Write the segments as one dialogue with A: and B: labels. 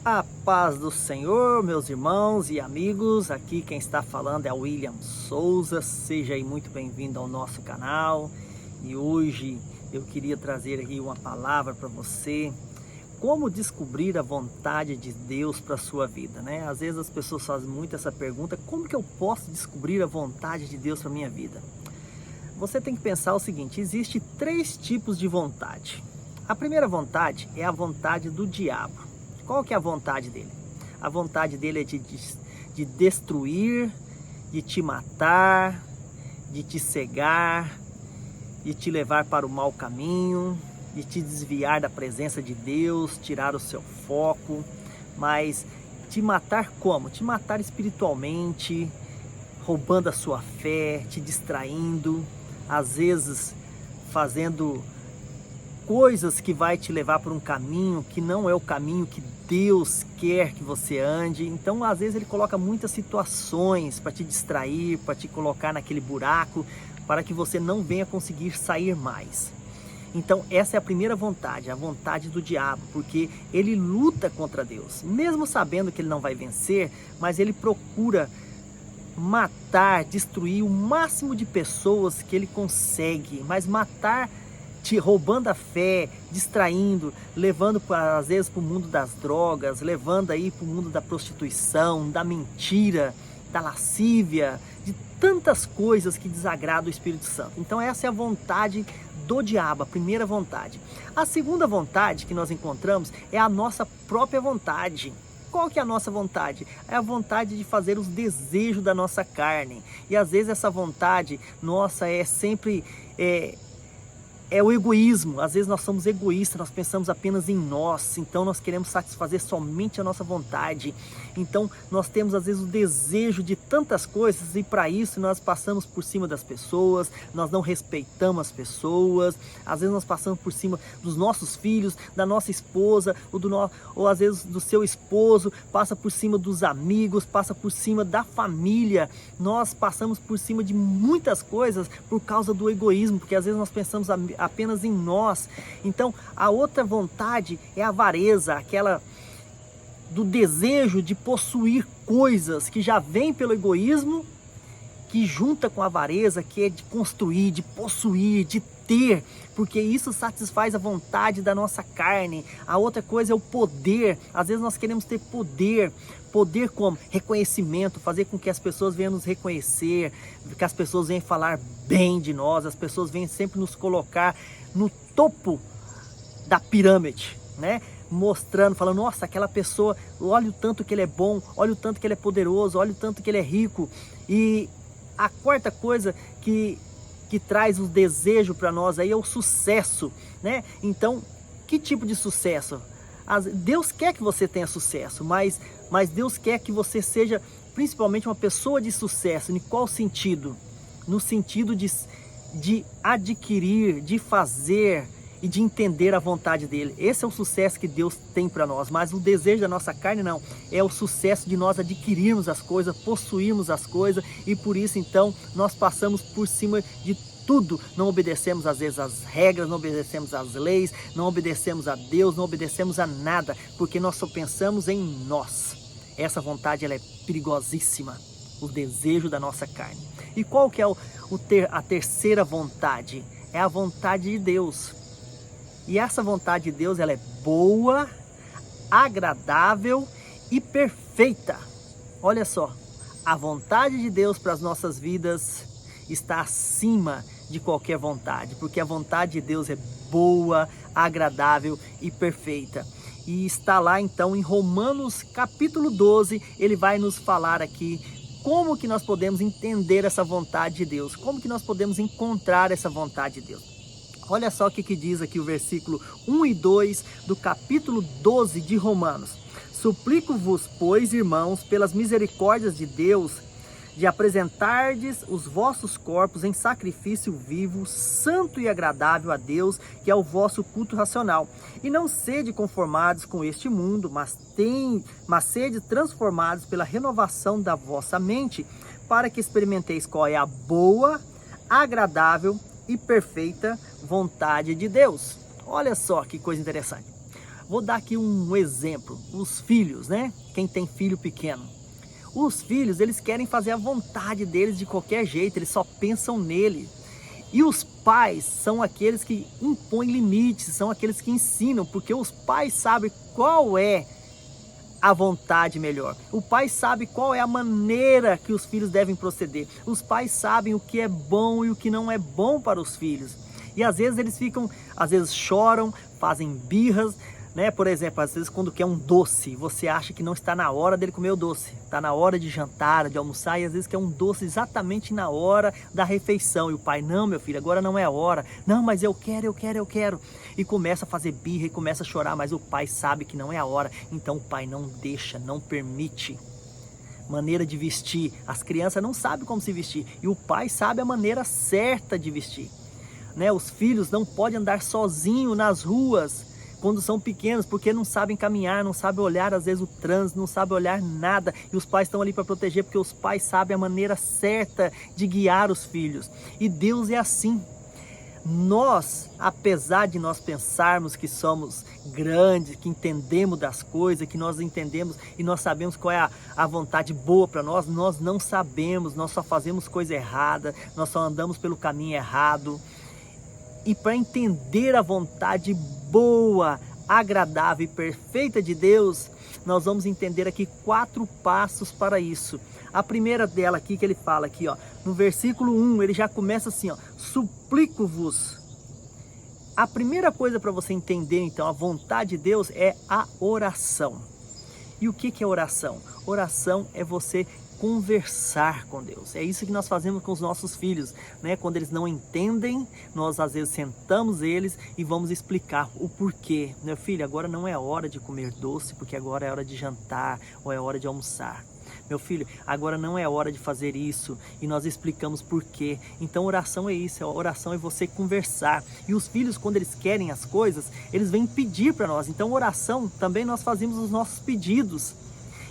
A: A paz do Senhor, meus irmãos e amigos, aqui quem está falando é o William Souza, seja aí muito bem-vindo ao nosso canal. E hoje eu queria trazer aqui uma palavra para você, como descobrir a vontade de Deus para a sua vida, né? Às vezes as pessoas fazem muito essa pergunta, como que eu posso descobrir a vontade de Deus para a minha vida? Você tem que pensar o seguinte, existe 3 tipos de vontade. A primeira vontade é a vontade do diabo. Qual que é a vontade dele? A vontade dele é de destruir, de te matar, de te cegar, de te levar para o mau caminho, de te desviar da presença de Deus, tirar o seu foco. Mas te matar como? Te matar espiritualmente, roubando a sua fé, te distraindo, às vezes fazendo coisas que vai te levar por um caminho que não é o caminho que Deus quer que você ande. Então às vezes ele coloca muitas situações para te distrair, para te colocar naquele buraco, para que você não venha conseguir sair mais. Então essa é a primeira vontade, a vontade do diabo, porque ele luta contra Deus, mesmo sabendo que ele não vai vencer, mas ele procura matar, destruir o máximo de pessoas que ele consegue, mas matar te roubando a fé, distraindo, levando às vezes para o mundo das drogas, levando aí para o mundo da prostituição, da mentira, da lascívia, de tantas coisas que desagradam o Espírito Santo. Então essa é a vontade do diabo, a primeira vontade. A segunda vontade que nós encontramos é a nossa própria vontade. Qual que é a nossa vontade? É a vontade de fazer os desejos da nossa carne. E às vezes essa vontade nossa é sempre o egoísmo. Às vezes nós somos egoístas, nós pensamos apenas em nós, então nós queremos satisfazer somente a nossa vontade. Então nós temos às vezes o desejo de tantas coisas e para isso nós passamos por cima das pessoas, nós não respeitamos as pessoas, às vezes nós passamos por cima dos nossos filhos, da nossa esposa, ou às vezes do seu esposo, passa por cima dos amigos, passa por cima da família. Nós passamos por cima de muitas coisas por causa do egoísmo, porque às vezes nós pensamos apenas em nós. Então a outra vontade é a avareza, aquela do desejo de possuir coisas que já vem pelo egoísmo, que junta com a avareza, que é de construir, de possuir, de ter, porque isso satisfaz a vontade da nossa carne. A outra coisa é o poder. Às vezes nós queremos ter poder. Poder como? Reconhecimento, fazer com que as pessoas venham nos reconhecer, que as pessoas venham falar bem de nós, as pessoas venham sempre nos colocar no topo da pirâmide, né? Mostrando, falando, nossa, aquela pessoa, olha o tanto que ele é bom, olha o tanto que ele é poderoso, olha o tanto que ele é rico. E a quarta coisa que traz o desejo para nós aí é o sucesso, né? Então, que tipo de sucesso? Deus quer que você tenha sucesso, mas Deus quer que você seja principalmente uma pessoa de sucesso. Em qual sentido? No sentido de adquirir, de fazer e de entender a vontade dele. Esse é o sucesso que Deus tem para nós, mas o desejo da nossa carne não, é o sucesso de nós adquirirmos as coisas, possuirmos as coisas, e por isso então nós passamos por cima de tudo, não obedecemos às vezes às regras, não obedecemos às leis, não obedecemos a Deus, não obedecemos a nada, porque nós só pensamos em nós. Essa vontade ela é perigosíssima, o desejo da nossa carne. E qual que é a terceira vontade? É a vontade de Deus. E essa vontade de Deus ela é boa, agradável e perfeita. Olha só, a vontade de Deus para as nossas vidas está acima de qualquer vontade, porque a vontade de Deus é boa, agradável e perfeita. E está lá então em Romanos capítulo 12, ele vai nos falar aqui como que nós podemos entender essa vontade de Deus, como que nós podemos encontrar essa vontade de Deus. Olha só o que diz aqui o versículo 1 e 2 do capítulo 12 de Romanos. Suplico-vos, pois, irmãos, pelas misericórdias de Deus, de apresentardes os vossos corpos em sacrifício vivo, santo e agradável a Deus, que é o vosso culto racional. E não sede conformados com este mundo, mas sede transformados pela renovação da vossa mente, para que experimenteis qual é a boa, agradável e perfeita vontade de Deus. Olha só que coisa interessante. Vou dar aqui um exemplo. Os filhos, né? Quem tem filho pequeno. Os filhos, eles querem fazer a vontade deles de qualquer jeito, eles só pensam nele. E os pais são aqueles que impõem limites, são aqueles que ensinam, porque os pais sabem qual é a vontade melhor. O pai sabe qual é a maneira que os filhos devem proceder. Os pais sabem o que é bom e o que não é bom para os filhos. E às vezes eles às vezes choram, fazem birras, né? Por exemplo, às vezes quando quer um doce, você acha que não está na hora dele comer o doce, está na hora de jantar, de almoçar, e às vezes quer um doce exatamente na hora da refeição, e o pai, não meu filho, agora não é a hora, não, mas eu quero, e começa a fazer birra, e começa a chorar, mas o pai sabe que não é a hora, então o pai não deixa, não permite. Maneira de vestir, as crianças não sabem como se vestir, e o pai sabe a maneira certa de vestir, né? Os filhos não podem andar sozinhos nas ruas, quando são pequenos, porque não sabem caminhar, não sabem olhar às vezes o trânsito, não sabem olhar nada, e os pais estão ali para proteger, porque os pais sabem a maneira certa de guiar os filhos, e Deus é assim. Nós, apesar de nós pensarmos que somos grandes, que entendemos das coisas, que nós entendemos e nós sabemos qual é a vontade boa para nós, nós não sabemos, nós só fazemos coisa errada, nós só andamos pelo caminho errado. E para entender a vontade boa, agradável e perfeita de Deus, nós vamos entender aqui 4 passos para isso. A primeira dela aqui que ele fala aqui, ó, no versículo 1, ele já começa assim, ó, suplico-vos. A primeira coisa para você entender então a vontade de Deus é a oração. E o que é oração? Oração é você conversar com Deus. É isso que nós fazemos com os nossos filhos, né? Quando eles não entendem, nós às vezes sentamos eles e vamos explicar o porquê. Meu filho, agora não é hora de comer doce, porque agora é hora de jantar ou é hora de almoçar. Meu filho, agora não é hora de fazer isso, e nós explicamos por quê. Então oração é isso, a oração é você conversar. E os filhos, quando eles querem as coisas, eles vêm pedir para nós. Então oração, também nós fazemos os nossos pedidos.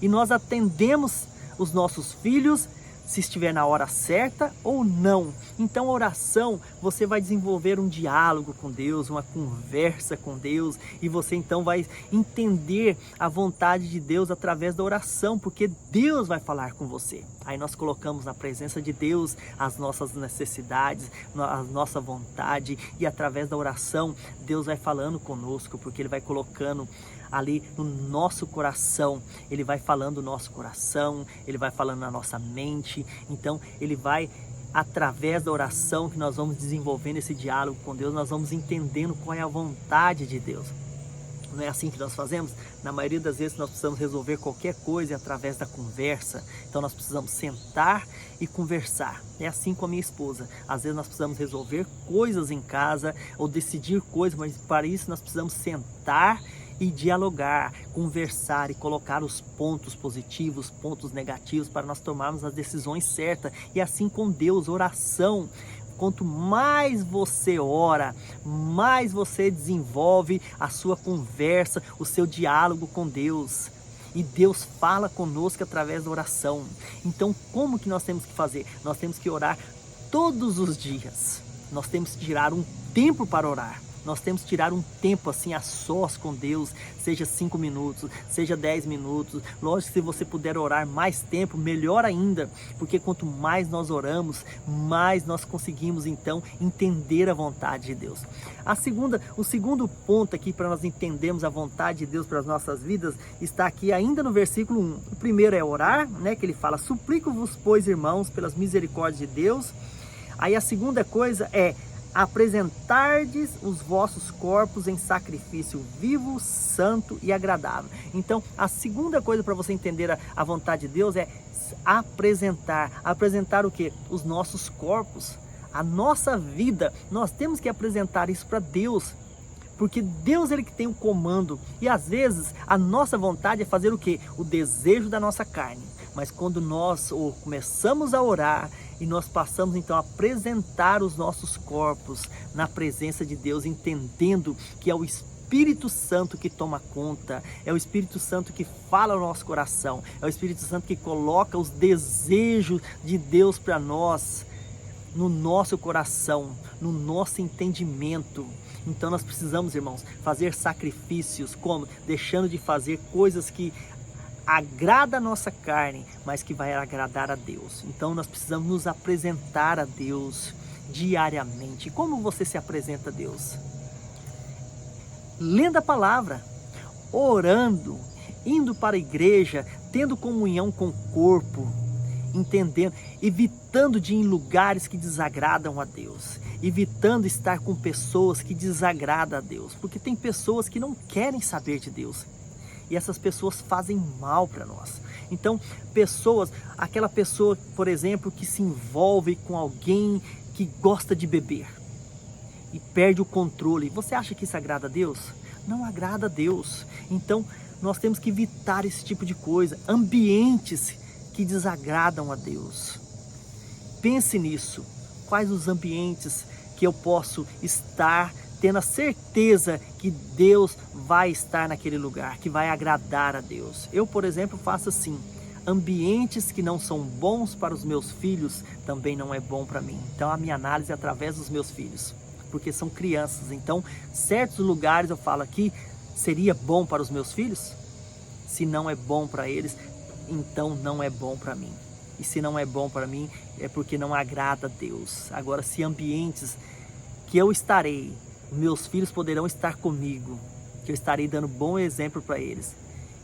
A: E nós atendemos os nossos filhos, se estiver na hora certa ou não. Então a oração, você vai desenvolver um diálogo com Deus, uma conversa com Deus, e você então vai entender a vontade de Deus através da oração, porque Deus vai falar com você. Aí nós colocamos na presença de Deus as nossas necessidades, a nossa vontade, e através da oração Deus vai falando conosco, porque Ele vai colocando ali no nosso coração, Ele vai falando no nosso coração, Ele vai falando na nossa mente. Então Ele vai, através da oração que nós vamos desenvolvendo esse diálogo com Deus, nós vamos entendendo qual é a vontade de Deus. Não é assim que nós fazemos? Na maioria das vezes nós precisamos resolver qualquer coisa através da conversa. Então nós precisamos sentar e conversar. É assim com a minha esposa. Às vezes nós precisamos resolver coisas em casa ou decidir coisas, mas para isso nós precisamos sentar e dialogar, conversar e colocar os pontos positivos, pontos negativos, para nós tomarmos as decisões certas. E assim com Deus, oração. Quanto mais você ora, mais você desenvolve a sua conversa, o seu diálogo com Deus. E Deus fala conosco através da oração. Então, como que nós temos que fazer? Nós temos que orar todos os dias. Nós temos que tirar um tempo para orar. Nós temos que tirar um tempo assim a sós com Deus, seja 5 minutos, seja 10 minutos. Lógico, se você puder orar mais tempo, melhor ainda, porque quanto mais nós oramos, mais nós conseguimos então entender a vontade de Deus. O segundo ponto aqui para nós entendermos a vontade de Deus para as nossas vidas está aqui ainda no versículo 1. O primeiro é orar, né, que ele fala: suplico-vos, pois, irmãos, pelas misericórdias de Deus. Aí a segunda coisa é apresentardes os vossos corpos em sacrifício vivo, santo e agradável. Então, a segunda coisa para você entender a vontade de Deus é apresentar. Apresentar o quê? Os nossos corpos, a nossa vida. Nós temos que apresentar isso para Deus, porque Deus, Ele que tem o comando. E às vezes a nossa vontade é fazer o quê? O desejo da nossa carne. Mas quando nós começamos a orar e nós passamos então a apresentar os nossos corpos na presença de Deus, entendendo que é o Espírito Santo que toma conta, é o Espírito Santo que fala no nosso coração, é o Espírito Santo que coloca os desejos de Deus para nós no nosso coração, no nosso entendimento. Então nós precisamos, irmãos, fazer sacrifícios, como? Deixando de fazer coisas que agrada a nossa carne, mas que vai agradar a Deus. Então nós precisamos nos apresentar a Deus diariamente. Como você se apresenta a Deus? Lendo a palavra, orando, indo para a igreja, tendo comunhão com o corpo, entendendo, evitando de ir em lugares que desagradam a Deus, evitando estar com pessoas que desagradam a Deus, porque tem pessoas que não querem saber de Deus, e essas pessoas fazem mal para nós. Então, aquela pessoa, por exemplo, que se envolve com alguém que gosta de beber, e perde o controle, você acha que isso agrada a Deus? Não agrada a Deus. Então, nós temos que evitar esse tipo de coisa, ambientes que desagradam a Deus. Pense nisso. Quais os ambientes que eu posso estar tendo a certeza que Deus vai estar naquele lugar, que vai agradar a Deus? Eu, por exemplo, faço assim. Ambientes que não são bons para os meus filhos também não é bom para mim. Então a minha análise é através dos meus filhos, porque são crianças. Então certos lugares eu falo aqui, seria bom para os meus filhos? Se não é bom para eles, então não é bom para mim. E se não é bom para mim, é porque não agrada a Deus. Agora, se ambientes que eu estarei, meus filhos poderão estar comigo, que eu estarei dando bom exemplo para eles,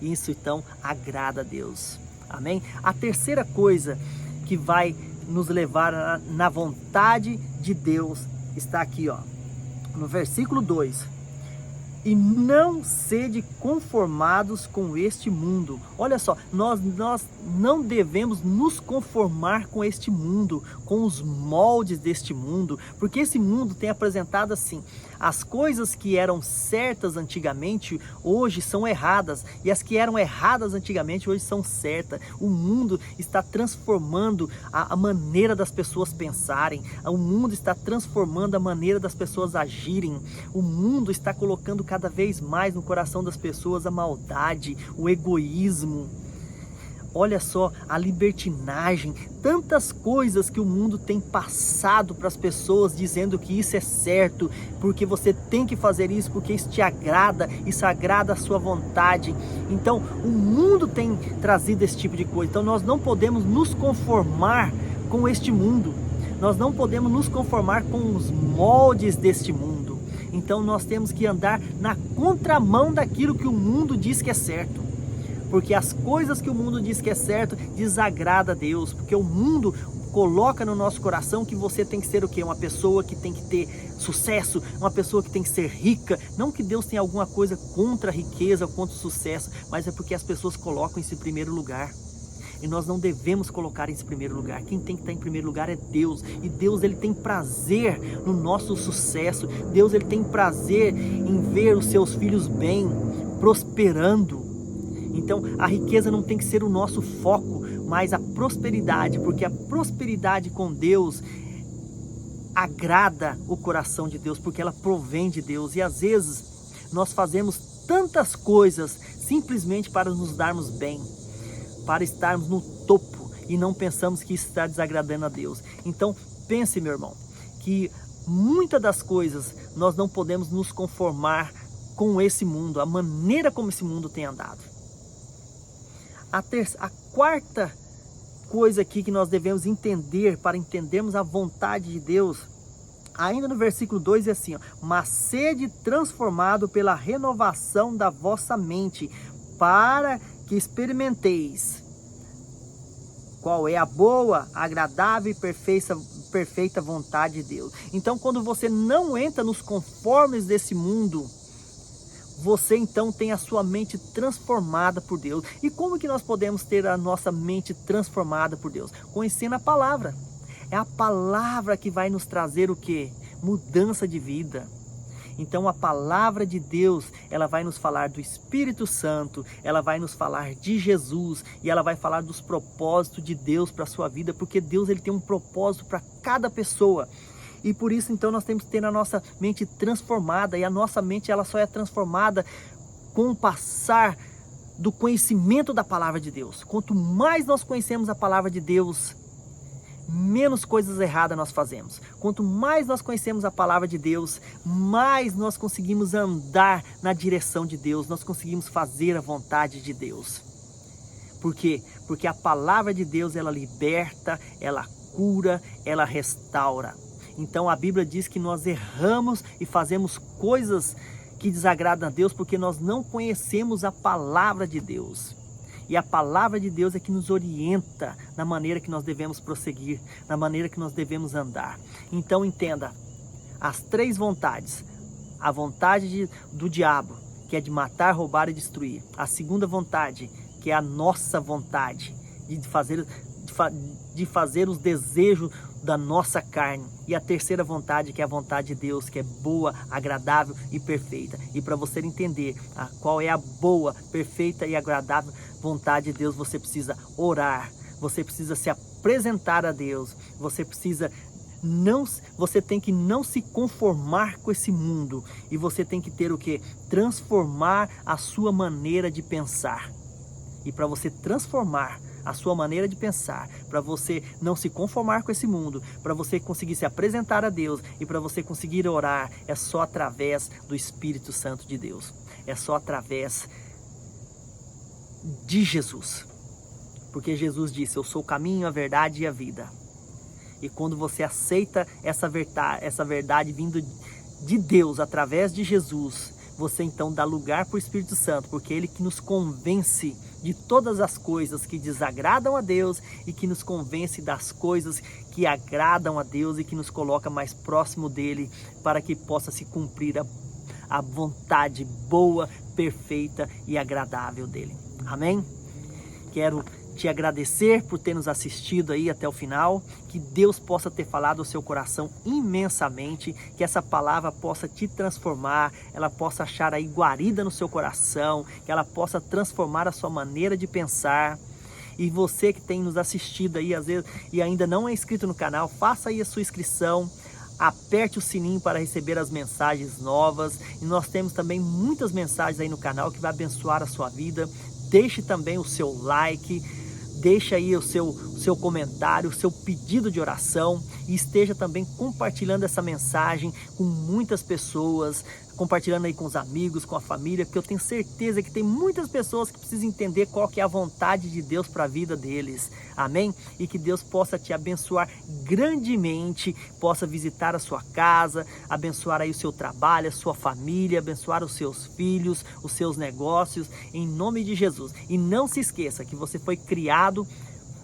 A: isso então agrada a Deus. Amém? A terceira coisa que vai nos levar na vontade de Deus está aqui, ó, no versículo 2. E não sede conformados com este mundo. Olha só, nós não devemos nos conformar com este mundo, com os moldes deste mundo, porque esse mundo tem apresentado assim, as coisas que eram certas antigamente, hoje são erradas, e as que eram erradas antigamente, hoje são certas. O mundo está transformando a maneira das pessoas pensarem, o mundo está transformando a maneira das pessoas agirem, o mundo está colocando cada vez mais no coração das pessoas a maldade, o egoísmo. Olha só, a libertinagem, tantas coisas que o mundo tem passado para as pessoas, dizendo que isso é certo, porque você tem que fazer isso, porque isso te agrada, isso agrada a sua vontade. Então, o mundo tem trazido esse tipo de coisa. Então, nós não podemos nos conformar com este mundo. Nós não podemos nos conformar com os moldes deste mundo. Então, nós temos que andar na contramão daquilo que o mundo diz que é certo. Porque as coisas que o mundo diz que é certo desagrada a Deus, porque o mundo coloca no nosso coração que você tem que ser o quê? Uma pessoa que tem que ter sucesso, uma pessoa que tem que ser rica. Não que Deus tenha alguma coisa contra a riqueza, contra o sucesso, mas é porque as pessoas colocam isso em primeiro lugar. E nós não devemos colocar isso em primeiro lugar. Quem tem que estar em primeiro lugar é Deus. E Deus, ele tem prazer no nosso sucesso. Deus, ele tem prazer em ver os seus filhos bem, prosperando. Então a riqueza não tem que ser o nosso foco, mas a prosperidade, porque a prosperidade com Deus agrada o coração de Deus, porque ela provém de Deus. E às vezes nós fazemos tantas coisas simplesmente para nos darmos bem, para estarmos no topo, e não pensamos que isso está desagradando a Deus. Então pense, meu irmão, que muitas das coisas nós não podemos nos conformar com esse mundo, a maneira como esse mundo tem andado. A quarta coisa aqui que nós devemos entender, para entendermos a vontade de Deus, ainda no versículo 2 é assim, ó, mas sede transformado pela renovação da vossa mente, para que experimenteis qual é a boa, agradável e perfeita vontade de Deus. Então, quando você não entra nos conformes desse mundo, você então tem a sua mente transformada por Deus. E como que nós podemos ter a nossa mente transformada por Deus? Conhecendo a palavra. É a palavra que vai nos trazer o quê? Mudança de vida. Então a palavra de Deus, ela vai nos falar do Espírito Santo, ela vai nos falar de Jesus, e ela vai falar dos propósitos de Deus para a sua vida, porque Deus, ele tem um propósito para cada pessoa. E por isso então nós temos que ter a nossa mente transformada, e a nossa mente, ela só é transformada com o passar do conhecimento da palavra de Deus. Quanto mais nós conhecemos a palavra de Deus, menos coisas erradas nós fazemos. Quanto mais nós conhecemos a palavra de Deus, mais nós conseguimos andar na direção de Deus, nós conseguimos fazer a vontade de Deus. Por quê? Porque a palavra de Deus, ela liberta, ela cura, ela restaura. Então a Bíblia diz que nós erramos e fazemos coisas que desagradam a Deus porque nós não conhecemos a palavra de Deus. E a palavra de Deus é que nos orienta na maneira que nós devemos prosseguir, na maneira que nós devemos andar. Então entenda, as 3 vontades. A vontade do diabo, que é de matar, roubar e destruir. A segunda vontade, que é a nossa vontade, de fazer os desejos da nossa carne. E a terceira vontade, que é a vontade de Deus, que é boa, agradável e perfeita. E para você entender qual é a boa, perfeita e agradável vontade de Deus, você precisa orar, você precisa se apresentar a Deus, você tem que não se conformar com esse mundo, e você tem que ter o que? Transformar a sua maneira de pensar. E para você transformar a sua maneira de pensar, para você não se conformar com esse mundo, para você conseguir se apresentar a Deus e para você conseguir orar, é só através do Espírito Santo de Deus. É só através de Jesus. Porque Jesus disse: eu sou o caminho, a verdade e a vida. E quando você aceita essa verdade vindo de Deus através de Jesus, você então dá lugar para o Espírito Santo, porque é Ele que nos convence de todas as coisas que desagradam a Deus e que nos convence das coisas que agradam a Deus e que nos coloca mais próximo dEle, para que possa se cumprir a vontade boa, perfeita e agradável dEle. Amém? Quero te agradecer por ter nos assistido aí até o final, que Deus possa ter falado ao seu coração imensamente, que essa palavra possa te transformar, ela possa achar aí guarida no seu coração, que ela possa transformar a sua maneira de pensar. E você que tem nos assistido aí às vezes e ainda não é inscrito no canal, faça aí a sua inscrição, aperte o sininho para receber as mensagens novas, e nós temos também muitas mensagens aí no canal que vai abençoar a sua vida. Deixe também o seu like, deixe aí o seu comentário, o seu pedido de oração, e esteja também compartilhando essa mensagem com muitas pessoas, compartilhando aí com os amigos, com a família, porque eu tenho certeza que tem muitas pessoas que precisam entender qual que é a vontade de Deus para a vida deles. Amém? E que Deus possa te abençoar grandemente, possa visitar a sua casa, abençoar aí o seu trabalho, a sua família, abençoar os seus filhos, os seus negócios, em nome de Jesus. E não se esqueça que você foi criado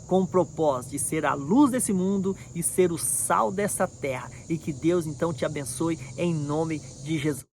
A: com o propósito de ser a luz desse mundo e ser o sal dessa terra. E que Deus então te abençoe em nome de Jesus.